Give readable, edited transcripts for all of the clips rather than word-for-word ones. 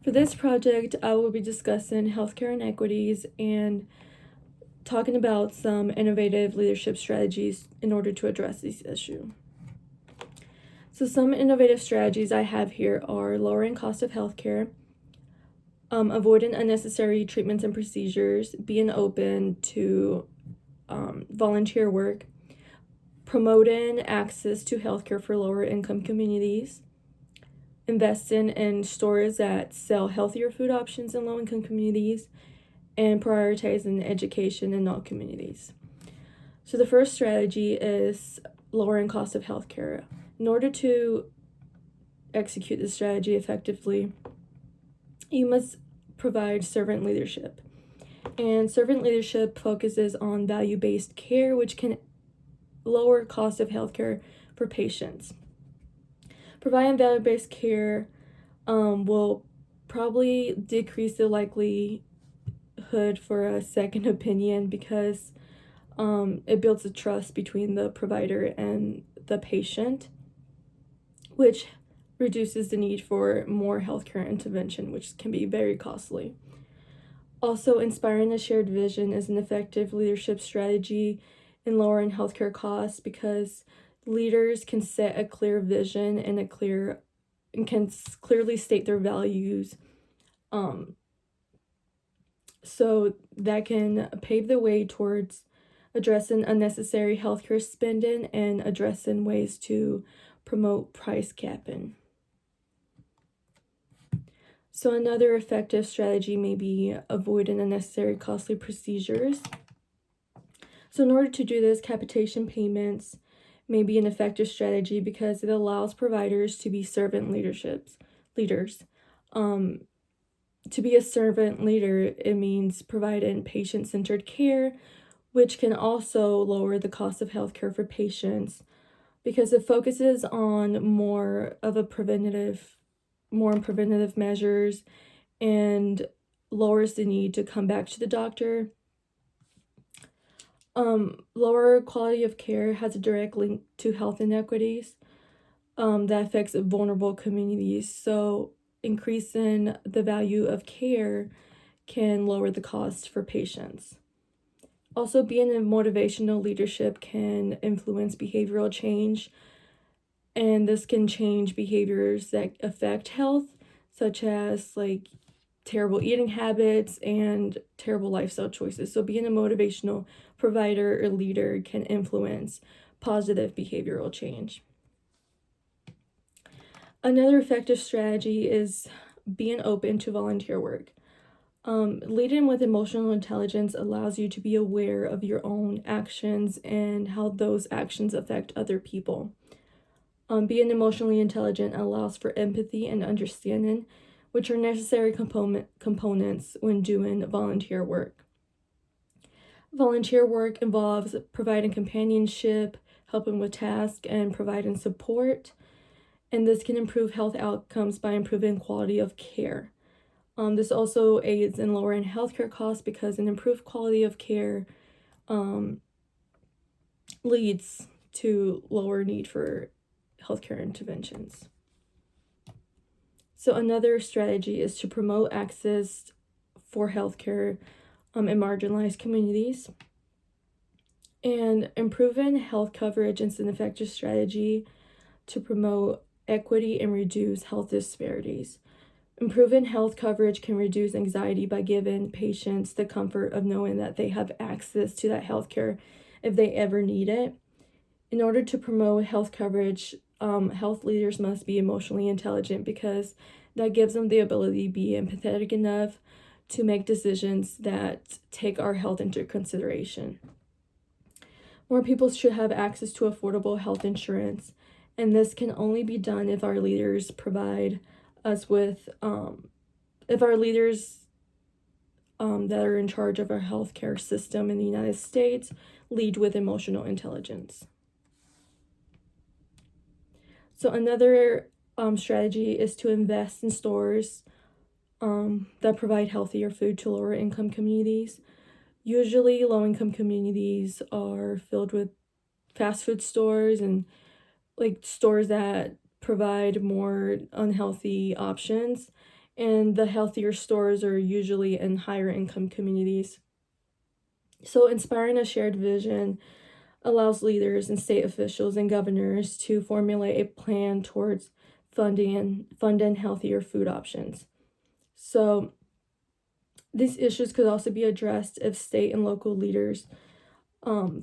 For this project, I will be discussing healthcare inequities and talking about some innovative leadership strategies in order to address this issue. So some innovative strategies I have here are lowering cost of healthcare, avoiding unnecessary treatments and procedures, being open to volunteer work, promoting access to healthcare for lower income communities, investing in stores that sell healthier food options in low income communities, and prioritizing education in all communities. So the first strategy is lowering cost of healthcare. In order to execute this strategy effectively, you must provide servant leadership. And servant leadership focuses on value-based care, which can lower cost of healthcare for patients. Providing value-based care will probably decrease the likelihood for a second opinion because it builds a trust between the provider and the patient, which reduces the need for more healthcare intervention, which can be very costly. Also, inspiring a shared vision is an effective leadership strategy in lowering healthcare costs because leaders can set a clear vision and can clearly state their values. So that can pave the way towards addressing unnecessary healthcare spending and addressing ways to promote price capping. So another effective strategy may be avoiding unnecessary costly procedures. So in order to do this, capitation payments may be an effective strategy because it allows providers to be servant leaders. To be a servant leader, it means providing patient-centered care, which can also lower the cost of healthcare for patients because it focuses on more preventative measures and lowers the need to come back to the doctor. Lower quality of care has a direct link to health inequities that affects vulnerable communities. So increasing the value of care can lower the cost for patients. Also, being in motivational leadership can influence behavioral change, and this can change behaviors that affect health, such as terrible eating habits and terrible lifestyle choices. So being a motivational provider or leader can influence positive behavioral change. Another effective strategy is being open to volunteer work. Leading with emotional intelligence allows you to be aware of your own actions and how those actions affect other people. Being emotionally intelligent allows for empathy and understanding, which are necessary components when doing volunteer work. Volunteer work involves providing companionship, helping with tasks, and providing support, and this can improve health outcomes by improving quality of care. This also aids in lowering healthcare costs because an improved quality of care leads to lower need for healthcare interventions. So another strategy is to promote access for healthcare in marginalized communities. And improving health coverage is an effective strategy to promote equity and reduce health disparities. Improving health coverage can reduce anxiety by giving patients the comfort of knowing that they have access to that health care if they ever need it. In order to promote health coverage, health leaders must be emotionally intelligent because that gives them the ability to be empathetic enough to make decisions that take our health into consideration. More people should have access to affordable health insurance, and this can only be done if our leaders provide us with, if our leaders that are in charge of our healthcare system in the United States lead with emotional intelligence. So another strategy is to invest in stores that provide healthier food to lower income communities. Usually low-income communities are filled with fast food stores and stores that provide more unhealthy options, and the healthier stores are usually in higher income communities. So inspiring a shared vision allows leaders and state officials and governors to formulate a plan towards funding healthier food options. So these issues could also be addressed if state and local leaders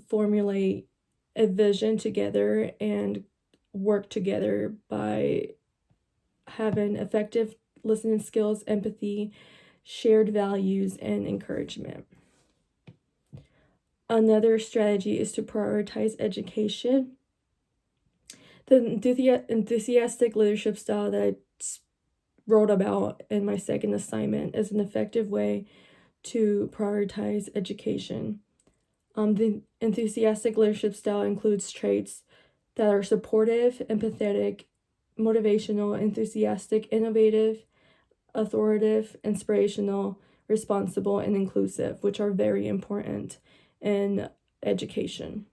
formulate a vision together and work together by having effective listening skills, empathy, shared values, and encouragement. Another strategy is to prioritize education. The enthusiastic leadership style that I wrote about in my second assignment is an effective way to prioritize education. The enthusiastic leadership style includes traits that are supportive, empathetic, motivational, enthusiastic, innovative, authoritative, inspirational, responsible, and inclusive, which are very important in education.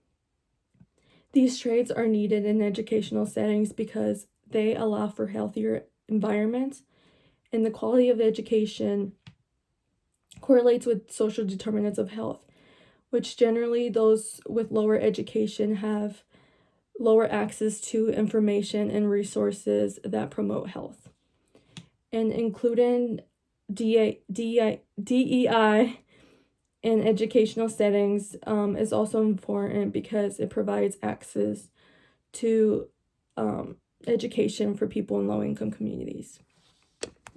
These traits are needed in educational settings because they allow for healthier environments, and the quality of education correlates with social determinants of health, which generally those with lower education have lower access to information and resources that promote health. And including DEI in educational settings is also important because it provides access to education for people in low-income communities.